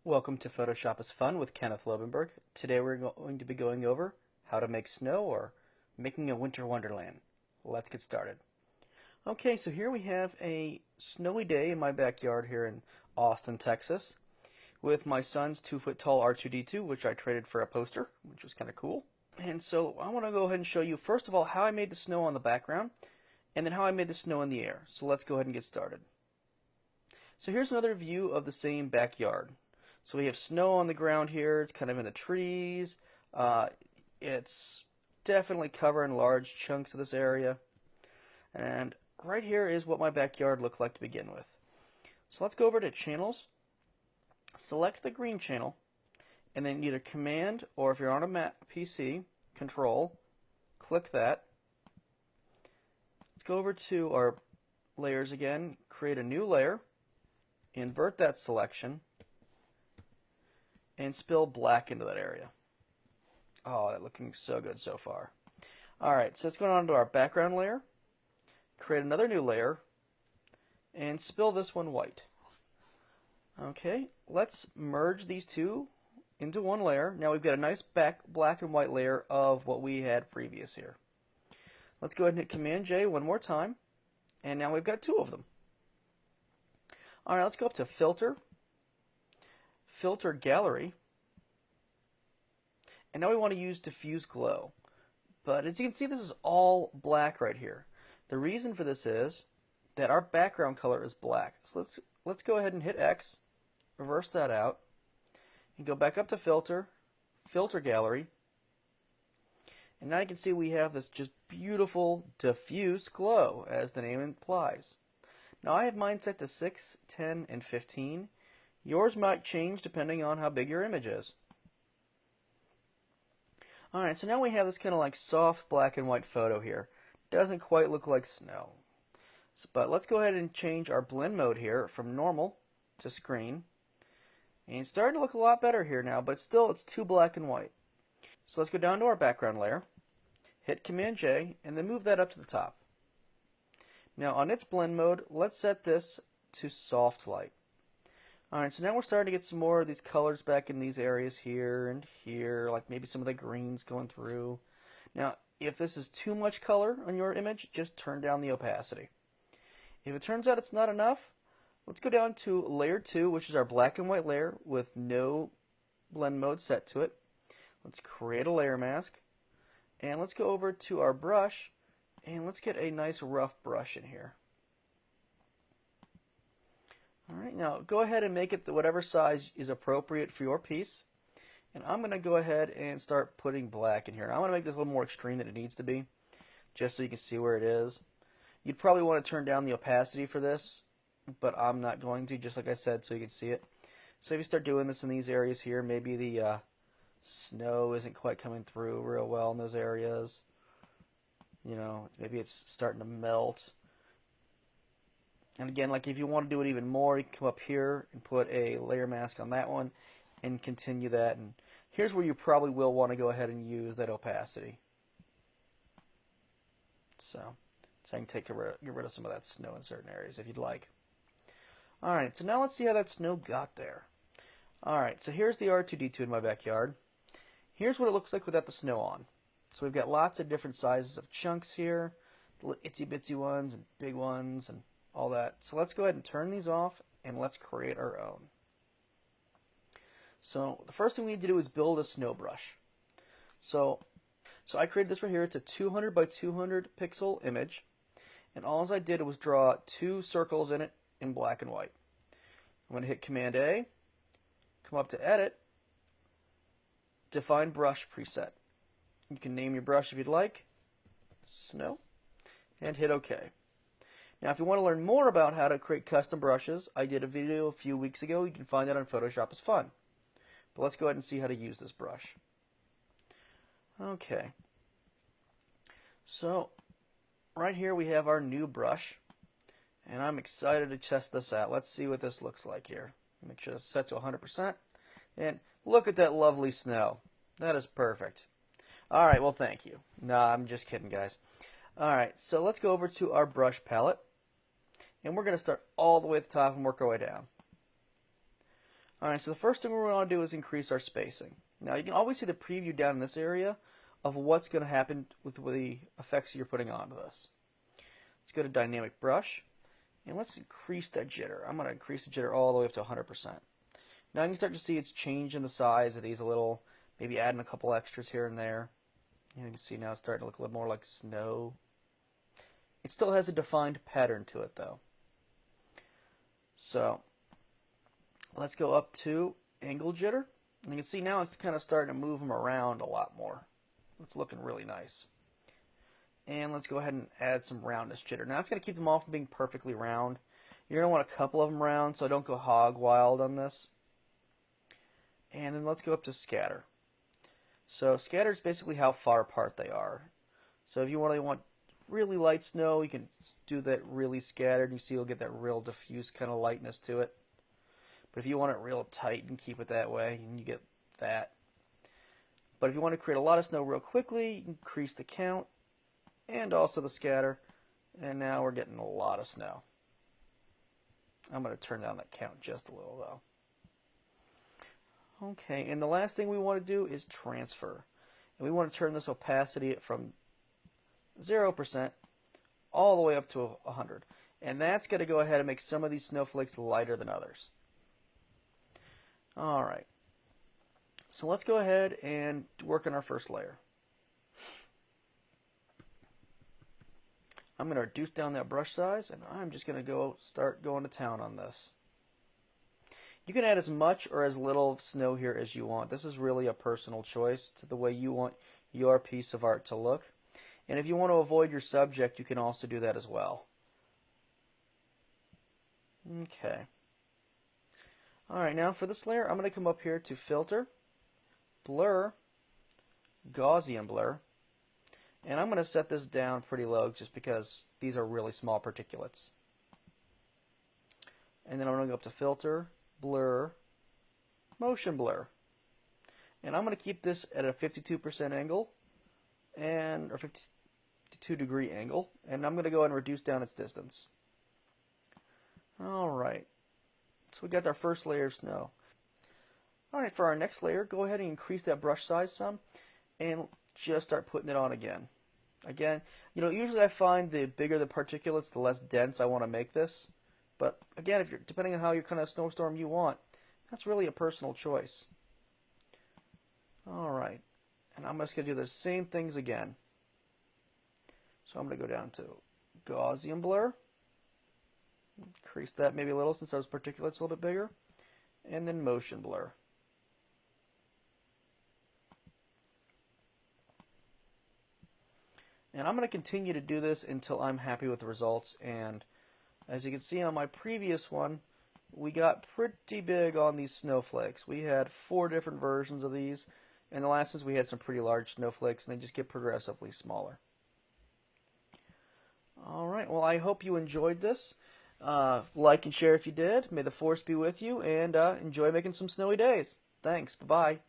Welcome to Photoshop is Fun with Kenneth Lobenberg. Today we're going to be going over how to make snow or making a winter wonderland. Let's get started. Okay, so here we have a snowy day in my backyard here in Austin, Texas, with my son's 2-foot-tall R2-D2, which I traded for a poster, which was kind of cool. And so I want to go ahead and show you, first of all, how I made the snow on the background, and then how I made the snow in the air. So let's go ahead and get started. So here's another view of the same backyard. So we have snow on the ground here. It's kind of in the trees. It's definitely covering large chunks of this area. And right here is what my backyard looked like to begin with. So let's go over to Channels, select the green channel, and then either Command, or if you're on a Mac PC, Control, click that. Let's go over to our layers again, create a new layer, invert that selection, and spill black into that area. Oh, that's looking so good so far. Alright, so let's go on to our background layer, create another new layer, and spill this one white. Okay, let's merge these two into one layer. Now we've got a nice black and white layer of what we had previous here. Let's go ahead and hit Command J one more time, and now we've got two of them. Alright, let's go up to Filter, Filter Gallery, and now we want to use Diffuse Glow. But as you can see, this is all black right here. The reason for this is that our background color is black. So let's go ahead and hit X, reverse that out, and go back up to Filter, Filter Gallery, and now you can see we have this just beautiful diffuse glow, as the name implies. Now I have mine set to 6, 10, and 15. Yours might change depending on how big your image is. Alright, so now we have this kind of like soft black and white photo here. Doesn't quite look like snow. But let's go ahead and change our blend mode here from normal to screen. And it's starting to look a lot better here now, but still it's too black and white. So let's go down to our background layer, hit Command J, and then move that up to the top. Now on its blend mode, let's set this to soft light. Alright, so now we're starting to get some more of these colors back in these areas here and here, like maybe some of the greens going through. Now, if this is too much color on your image, just turn down the opacity. If it turns out it's not enough, let's go down to Layer 2, which is our black and white layer with no blend mode set to it. Let's create a layer mask, and let's go over to our brush, and let's get a nice rough brush in here. Alright, now go ahead and make it whatever size is appropriate for your piece. And I'm going to go ahead and start putting black in here. I want to make this a little more extreme than it needs to be, just so you can see where it is. You'd probably want to turn down the opacity for this, but I'm not going to, just like I said, so you can see it. So if you start doing this in these areas here, maybe the snow isn't quite coming through real well in those areas. You know, maybe it's starting to melt. And again, like if you want to do it even more, you can come up here and put a layer mask on that one and continue that. And here's where you probably will want to go ahead and use that opacity. So I can get rid of some of that snow in certain areas if you'd like. Alright, so now let's see how that snow got there. Alright, so here's the R2-D2 in my backyard. Here's what it looks like without the snow on. So we've got lots of different sizes of chunks here, the itsy bitsy ones and big ones and all that. So let's go ahead and turn these off and let's create our own. So the first thing we need to do is build a snow brush. So I created this right here. It's a 200 by 200 pixel image, and all I did was draw two circles in it in black and white. I'm going to hit Command A, come up to Edit, Define Brush Preset. You can name your brush if you'd like, Snow, and hit OK. Now, if you want to learn more about how to create custom brushes, I did a video a few weeks ago. You can find that on Photoshop is Fun. But let's go ahead and see how to use this brush. Okay. So, right here we have our new brush. And I'm excited to test this out. Let's see what this looks like here. Make sure it's set to 100%. And look at that lovely snow. That is perfect. Alright, well, thank you. Nah, I'm just kidding, guys. Alright, so let's go over to our brush palette. And we're going to start all the way at the top and work our way down. Alright, so the first thing we're going to do is increase our spacing. Now you can always see the preview down in this area of what's going to happen with the effects you're putting onto this. Let's go to Dynamic Brush, and let's increase that jitter. I'm going to increase the jitter all the way up to 100%. Now you can start to see it's changing the size of these a little, maybe adding a couple extras here and there. You can see now it's starting to look a little more like snow. It still has a defined pattern to it though. So let's go up to Angle Jitter. And you can see now it's kind of starting to move them around a lot more. It's looking really nice. And let's go ahead and add some roundness jitter. Now it's going to keep them all from being perfectly round. You're going to want a couple of them round, so don't go hog wild on this. And then let's go up to Scatter. So scatter is basically how far apart they are. So if you really want really light snow, you can do that really scattered, and you see you'll get that real diffuse kind of lightness to it. But if you want it real tight and keep it that way, and you get that. But if you want to create a lot of snow real quickly, you can increase the count and also the scatter. And now we're getting a lot of snow. I'm going to turn down that count just a little though. Okay, and the last thing we want to do is transfer. And we want to turn this opacity from 0% all the way up to 100. And that's going to go ahead and make some of these snowflakes lighter than others. Alright, so let's go ahead and work on our first layer. I'm going to reduce down that brush size, and I'm just going to start going to town on this. You can add as much or as little snow here as you want. This is really a personal choice to the way you want your piece of art to look. And if you want to avoid your subject, you can also do that as well. Okay. Alright, now for this layer, I'm going to come up here to Filter, Blur, Gaussian Blur, and I'm going to set this down pretty low just because these are really small particulates. And then I'm going to go up to Filter, Blur, Motion Blur. And I'm going to keep this at a 52% angle, or 52 degree angle, and I'm going to go ahead and reduce down its distance. Alright. So we got our first layer of snow. Alright, for our next layer, go ahead and increase that brush size some and just start putting it on again. Again, usually I find the bigger the particulates, the less dense I want to make this. But again, depending on how your kind of snowstorm you want, that's really a personal choice. Alright, and I'm just going to do the same things again. So I'm going to go down to Gaussian Blur. Increase that maybe a little since those particulates a little bit bigger. And then Motion Blur. And I'm going to continue to do this until I'm happy with the results. And as you can see on my previous one, we got pretty big on these snowflakes. We had 4 different versions of these. And the last ones we had some pretty large snowflakes, and they just get progressively smaller. Alright, well I hope you enjoyed this. Like and share if you did. May the force be with you, and enjoy making some snowy days. Thanks. Bye-bye.